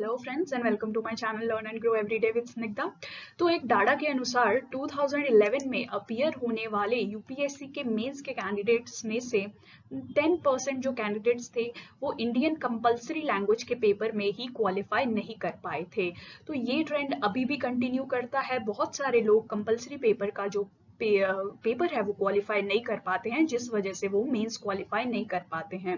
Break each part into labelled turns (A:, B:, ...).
A: Hello friends and welcome to my channel learn and grow every day with Snigdha. तो एक data के अनुसार 2011 में अपीयर होने वाले यूपीएससी के मेंस के कैंडिडेट्स में से 10% जो कैंडिडेट्स थे वो इंडियन कंपलसरी लैंग्वेज के पेपर में ही क्वालिफाई नहीं कर पाए थे। तो ये ट्रेंड अभी भी कंटिन्यू करता है। बहुत सारे लोग कंपलसरी पेपर का जो पेपर है वो क्वालिफाई नहीं कर पाते हैं, जिस वजह से वो मेंस क्वालिफाई नहीं कर पाते हैं।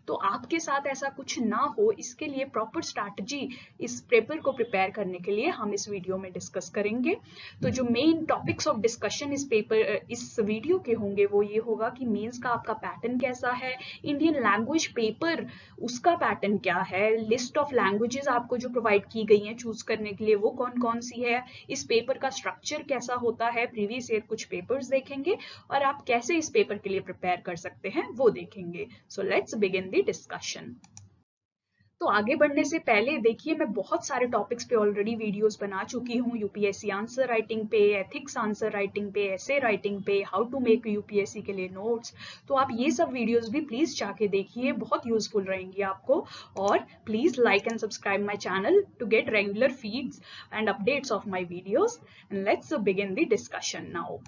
A: तो आपके साथ ऐसा कुछ ना हो, इसके लिए प्रॉपर स्ट्रैटेजी इस पेपर को प्रिपेयर करने के लिए हम इस वीडियो में डिस्कस करेंगे। तो जो मेन टॉपिक्स ऑफ डिस्कशन इस वीडियो के होंगे वो ये होगा कि मेंस का आपका पैटर्न कैसा है, इंडियन लैंग्वेज पेपर उसका पैटर्न क्या है, लिस्ट ऑफ लैंग्वेजेस आपको जो प्रोवाइड की गई हैं चूज करने के लिए वो कौन कौन सी है, इस पेपर का स्ट्रक्चर कैसा होता है, प्रीवियस ईयर कुछ पेपर्स देखेंगे और आप कैसे इस पेपर के लिए प्रिपेयर कर सकते हैं वो देखेंगे। So let's begin the discussion. तो आगे बढ़ने से पहले देखिए, मैं बहुत सारे टॉपिक्स पे ऑलरेडी वीडियोस बना चुकी हूँ। यूपीएससी आंसर राइटिंग पे, एथिक्स आंसर राइटिंग पे, ऐसे राइटिंग पे, हाउ टू मेक यूपीएससी के लिए नोट्स। तो आप ये सब वीडियोस भी प्लीज जाके देखिए, बहुत यूजफुल रहेंगी आपको। और please like and subscribe my channel to get regular feeds and updates of my videos. And let's begin the discussion now.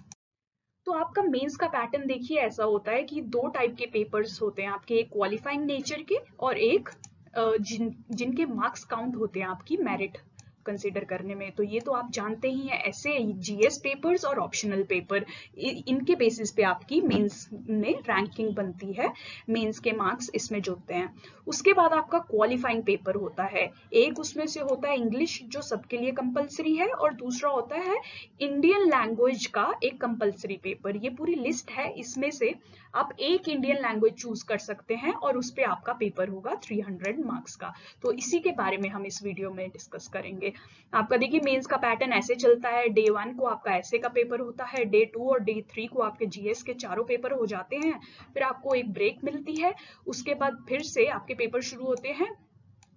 A: तो आपका मेंस का पैटर्न देखिए ऐसा होता है कि दो टाइप के पेपर्स होते हैं आपके, एक क्वालिफाइंग नेचर के और एक जिनके मार्क्स काउंट होते हैं आपकी मेरिट कंसीडर करने में। तो ये तो आप जानते ही हैं, ऐसे जीएस पेपर्स और ऑप्शनल पेपर, इनके बेसिस पे आपकी मेंस में रैंकिंग बनती है, मेंस के मार्क्स इसमें जुड़ते हैं। उसके बाद आपका क्वालिफाइंग पेपर होता है, एक उसमें से होता है इंग्लिश जो सबके लिए कंपलसरी है, और दूसरा होता है इंडियन लैंग्वेज का एक कंपलसरी पेपर। ये पूरी लिस्ट है, इसमें से आप एक इंडियन लैंग्वेज चूज कर सकते हैं और उस पे आपका पेपर होगा 300 मार्क्स का। तो इसी के बारे में हम इस वीडियो में डिस्कस करेंगे। आपका देखिए मेंस का पैटर्न ऐसे चलता है, डे 1 को आपका ऐसे का पेपर होता है, डे 2 और डे 3 को आपके जीएस के चारों पेपर हो जाते हैं, फिर आपको एक ब्रेक मिलती है, उसके बाद फिर से आपके पेपर शुरू होते हैं।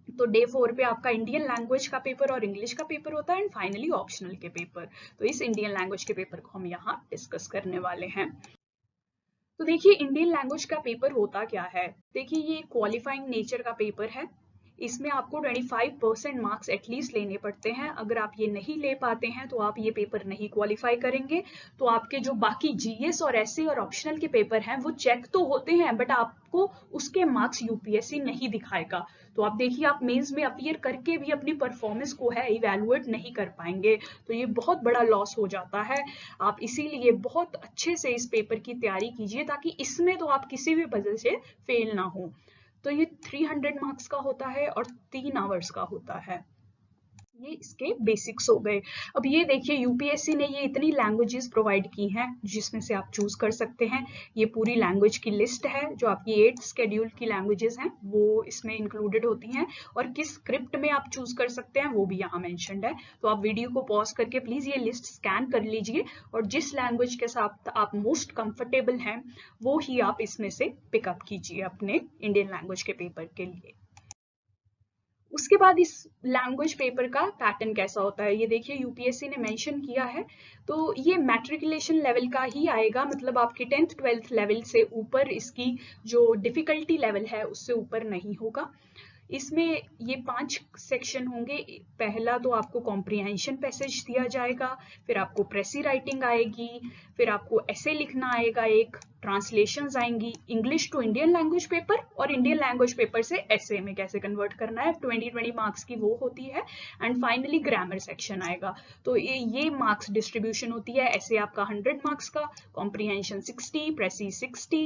A: तो डे 4 पे आपका इंडियन लैंग्वेज का पेपर और इंग्लिश का पेपर होता है, एंड फाइनली ऑप्शनल के पेपर। तो इस इंडियन लैंग्वेज के पेपर को हम यहाँ डिस्कस करने वाले हैं। तो देखिए इंडियन लैंग्वेज का पेपर होता क्या है। देखिए ये क्वालिफाइंग नेचर का पेपर है, इसमें आपको 25% मार्क्स एटलीस्ट लेने पड़ते हैं। अगर आप ये नहीं ले पाते हैं तो आप ये पेपर नहीं क्वालिफाई करेंगे। तो आपके जो बाकी जीएस और एसए और ऑप्शनल के पेपर हैं वो चेक तो होते हैं, बट आपको उसके मार्क्स यूपीएससी नहीं दिखाएगा। तो आप देखिए, आप मेंस में अपीयर करके भी अपनी परफॉर्मेंस को है इवेलुएट नहीं कर पाएंगे, तो ये बहुत बड़ा लॉस हो जाता है। आप इसीलिए बहुत अच्छे से इस पेपर की तैयारी कीजिए ताकि इसमें तो आप किसी भी वजह से फेल ना हो। तो ये 300 मार्क्स का होता है और 3 आवर्स का होता है। ये इसके बेसिक्स हो गए। अब ये देखिए यूपीएससी ने ये इतनी लैंग्वेजेस प्रोवाइड की हैं जिसमें से आप चूज कर सकते हैं। ये पूरी लैंग्वेज की लिस्ट है, जो आपकी 8 शेड्यूल की लैंग्वेजेस हैं वो इसमें इंक्लूडेड होती हैं, और किस स्क्रिप्ट में आप चूज कर सकते हैं वो भी यहाँ मेंशन्ड है। तो आप वीडियो को पॉज करके प्लीज ये लिस्ट स्कैन कर लीजिए, और जिस लैंग्वेज के साथ आप मोस्ट कंफर्टेबल हैं वो ही आप इसमें से पिकअप कीजिए अपने इंडियन लैंग्वेज के पेपर के लिए। उसके बाद इस लैंग्वेज पेपर का पैटर्न कैसा होता है, ये देखिए यूपीएससी ने मेंशन किया है। तो ये मैट्रिकुलेशन लेवल का ही आएगा, मतलब आपके 10th 12th लेवल से ऊपर इसकी जो डिफिकल्टी लेवल है उससे ऊपर नहीं होगा। इसमें ये 5 सेक्शन होंगे। पहला तो आपको कॉम्प्रिहेंशन पैसेज दिया जाएगा, फिर आपको प्रेसी राइटिंग आएगी, फिर आपको ऐसे लिखना आएगा, एक ट्रांसलेशंस आएंगी, English to Indian language paper, और इंडियन लैंग्वेज पेपर से ऐसे में कैसे कन्वर्ट करना है, 20 मार्क्स की वो होती है। एंड फाइनली ग्रामर सेक्शन आएगा। तो ये मार्क्स डिस्ट्रीब्यूशन होती है। ऐसे आपका 100 मार्क्स का, comprehension 60, precis 60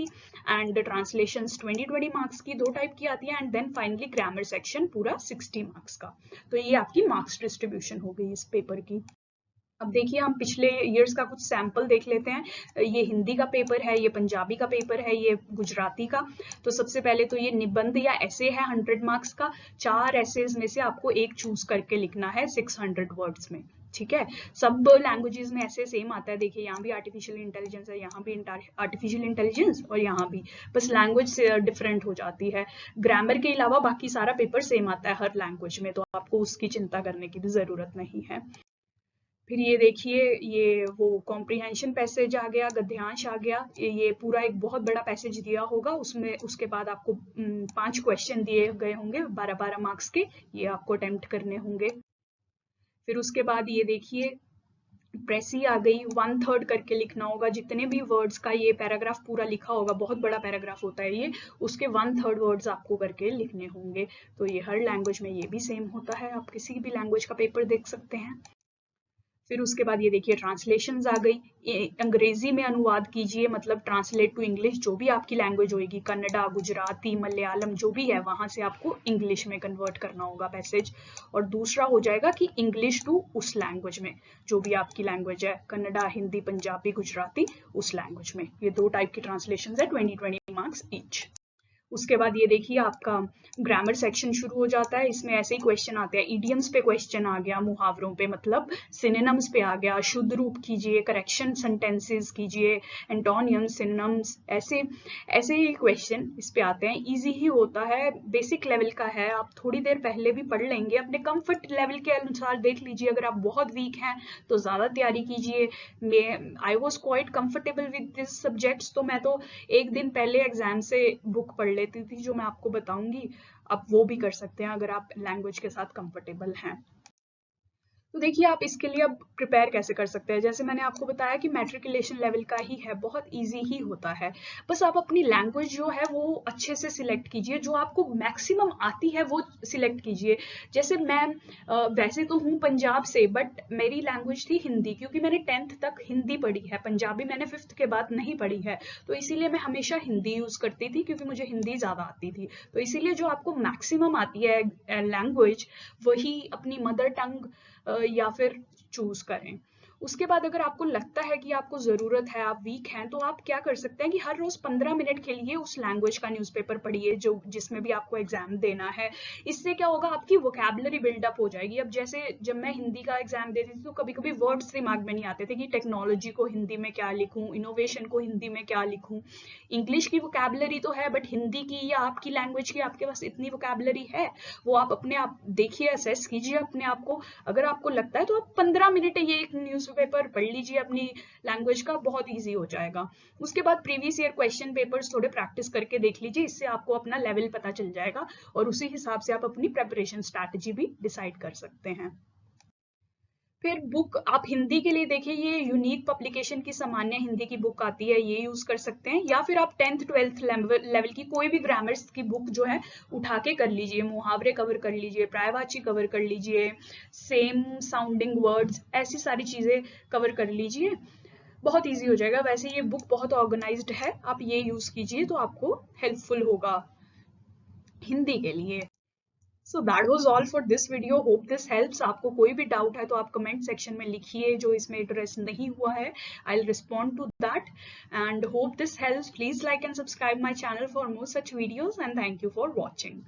A: and translations 20 marks की, 2 टाइप की आती है, and then finally grammar section पूरा 60 मार्क्स का। तो ये आपकी मार्क्स डिस्ट्रीब्यूशन हो गई इस पेपर की। अब देखिए हम पिछले ईयर्स का कुछ सैंपल देख लेते हैं। ये हिंदी का पेपर है, ये पंजाबी का पेपर है, ये गुजराती का। तो सबसे पहले तो ये निबंध या ऐसे है 100 मार्क्स का। 4 ऐसेज में से आपको एक चूज करके लिखना है 600 वर्ड्स में, ठीक है। सब लैंग्वेजेस में ऐसे सेम आता है। देखिए यहाँ भी आर्टिफिशियल इंटेलिजेंस है, यहाँ भी आर्टिफिशियल इंटेलिजेंस, और यहाँ भी, बस लैंग्वेज से डिफरेंट हो जाती है। ग्रामर के अलावा बाकी सारा पेपर सेम आता है हर लैंग्वेज में, तो आपको उसकी चिंता करने की भी जरूरत नहीं है। फिर ये देखिए, ये वो कॉम्प्रिहेंशन पैसेज आ गया, गद्यांश आ गया। ये पूरा एक बहुत बड़ा पैसेज दिया होगा, उसमें उसके बाद आपको 5 क्वेश्चन दिए गए होंगे 12-12 मार्क्स के, ये आपको अटेम्प्ट करने होंगे। फिर उसके बाद ये देखिए, प्रेसी आ गई, 1/3 करके लिखना होगा। जितने भी वर्ड्स का ये पैराग्राफ पूरा लिखा होगा, बहुत बड़ा पैराग्राफ होता है ये, उसके 1/3 वर्ड्स आपको करके लिखने होंगे। तो ये हर लैंग्वेज में ये भी सेम होता है, आप किसी भी लैंग्वेज का पेपर देख सकते हैं। फिर उसके बाद ये देखिए, ट्रांसलेशंस आ गई। अंग्रेजी में अनुवाद कीजिए, मतलब ट्रांसलेट टू इंग्लिश, जो भी आपकी लैंग्वेज होगी, कन्नड़ा, गुजराती, मलयालम, जो भी है, वहां से आपको इंग्लिश में कन्वर्ट करना होगा पैसेज। और दूसरा हो जाएगा कि इंग्लिश टू उस लैंग्वेज में, जो भी आपकी लैंग्वेज है, कन्नड़ा, हिंदी, पंजाबी, गुजराती, उस लैंग्वेज में। ये 2 टाइप की ट्रांसलेशन है, 20-20 मार्क्स ईच। उसके बाद ये देखिए, आपका ग्रामर सेक्शन शुरू हो जाता है। इसमें ऐसे ही क्वेश्चन आते हैं, इडियम्स पे क्वेश्चन आ गया, मुहावरों पे, मतलब सिनोनिम्स पे आ गया, शुद्ध रूप कीजिए, करेक्शन सेंटेंसेस कीजिए, एंटोनियम्स, सिनोनिम्स, ऐसे ऐसे ही क्वेश्चन इस पे आते हैं। इजी ही होता है, बेसिक लेवल का है, आप थोड़ी देर पहले भी पढ़ लेंगे, अपने कंफर्ट लेवल के अनुसार देख लीजिए। अगर आप बहुत वीक हैं तो ज़्यादा तैयारी कीजिए। I was quite comfortable with this subjects, तो मैं तो एक दिन पहले एग्जाम से बुक पढ़ लेती थी, जो मैं आपको बताऊंगी। आप वो भी कर सकते हैं अगर आप लैंग्वेज के साथ कंफर्टेबल हैं। तो देखिए, आप इसके लिए अब प्रिपेयर कैसे कर सकते हैं। जैसे मैंने आपको बताया कि मैट्रिकुलेशन लेवल का ही है, बहुत इजी ही होता है। बस आप अपनी लैंग्वेज जो है वो अच्छे से सिलेक्ट कीजिए, जो आपको मैक्सिमम आती है वो सिलेक्ट कीजिए। जैसे मैं वैसे तो हूँ पंजाब से, बट मेरी लैंग्वेज थी हिंदी, क्योंकि मैंने 10th तक हिंदी पढ़ी है, पंजाबी मैंने 5th के बाद नहीं पढ़ी है। तो इसीलिए मैं हमेशा हिंदी यूज करती थी, क्योंकि मुझे हिंदी ज्यादा आती थी। तो इसीलिए जो आपको मैक्सिमम आती है लैंग्वेज, वही अपनी मदर टंग या फिर चूज करें। उसके बाद अगर आपको लगता है कि आपको जरूरत है, आप वीक हैं, तो आप क्या कर सकते हैं कि हर रोज 15 मिनट के लिए उस लैंग्वेज का न्यूज़पेपर पढ़िए, जो जिसमें भी आपको एग्जाम देना है। इससे क्या होगा, आपकी वोकैबुलरी बिल्डअप हो जाएगी। अब जैसे जब मैं हिंदी का एग्जाम देती थी, तो कभी कभी वर्ड्स दिमाग में नहीं आते थे कि टेक्नोलॉजी को हिंदी में क्या लिखूं, इनोवेशन को हिंदी में क्या लिखूं। इंग्लिश की वोकैबुलरी तो है, बट हिंदी की या आपकी लैंग्वेज की आपके पास इतनी वोकैबुलरी है, वो आप अपने आप देखिए, असेस कीजिए अपने आप को। अगर आपको लगता है तो आप 15 मिनट ये एक न्यूज़पेपर पढ़ लीजिए, अपनी लैंग्वेज का बहुत इजी हो जाएगा। उसके बाद प्रीवियस ईयर क्वेश्चन पेपर्स थोड़े प्रैक्टिस करके देख लीजिए, इससे आपको अपना लेवल पता चल जाएगा, और उसी हिसाब से आप अपनी प्रेपरेशन स्ट्रैटेजी भी डिसाइड कर सकते हैं। फिर बुक आप हिंदी के लिए देखिए, ये यूनिक पब्लिकेशन की सामान्य हिंदी की बुक आती है, ये यूज कर सकते हैं। या फिर आप 10th 12th लेवल की कोई भी ग्रामर्स की बुक जो है उठा के कर लीजिए, मुहावरे कवर कर लीजिए, पर्यायवाची कवर कर लीजिए, सेम साउंडिंग वर्ड्स, ऐसी सारी चीजें कवर कर लीजिए, बहुत इजी हो जाएगा। वैसे ये बुक बहुत ऑर्गेनाइज्ड है, आप ये यूज कीजिए तो आपको हेल्पफुल होगा हिंदी के लिए। So that was all for this video. Hope this helps. आपको कोई भी डाउट है तो आप कमेंट सेक्शन में लिखिए, जो इसमें एड्रेस नहीं हुआ है, I'll respond to that. And hope this helps. Please like and subscribe my channel for more such videos, and thank you for watching.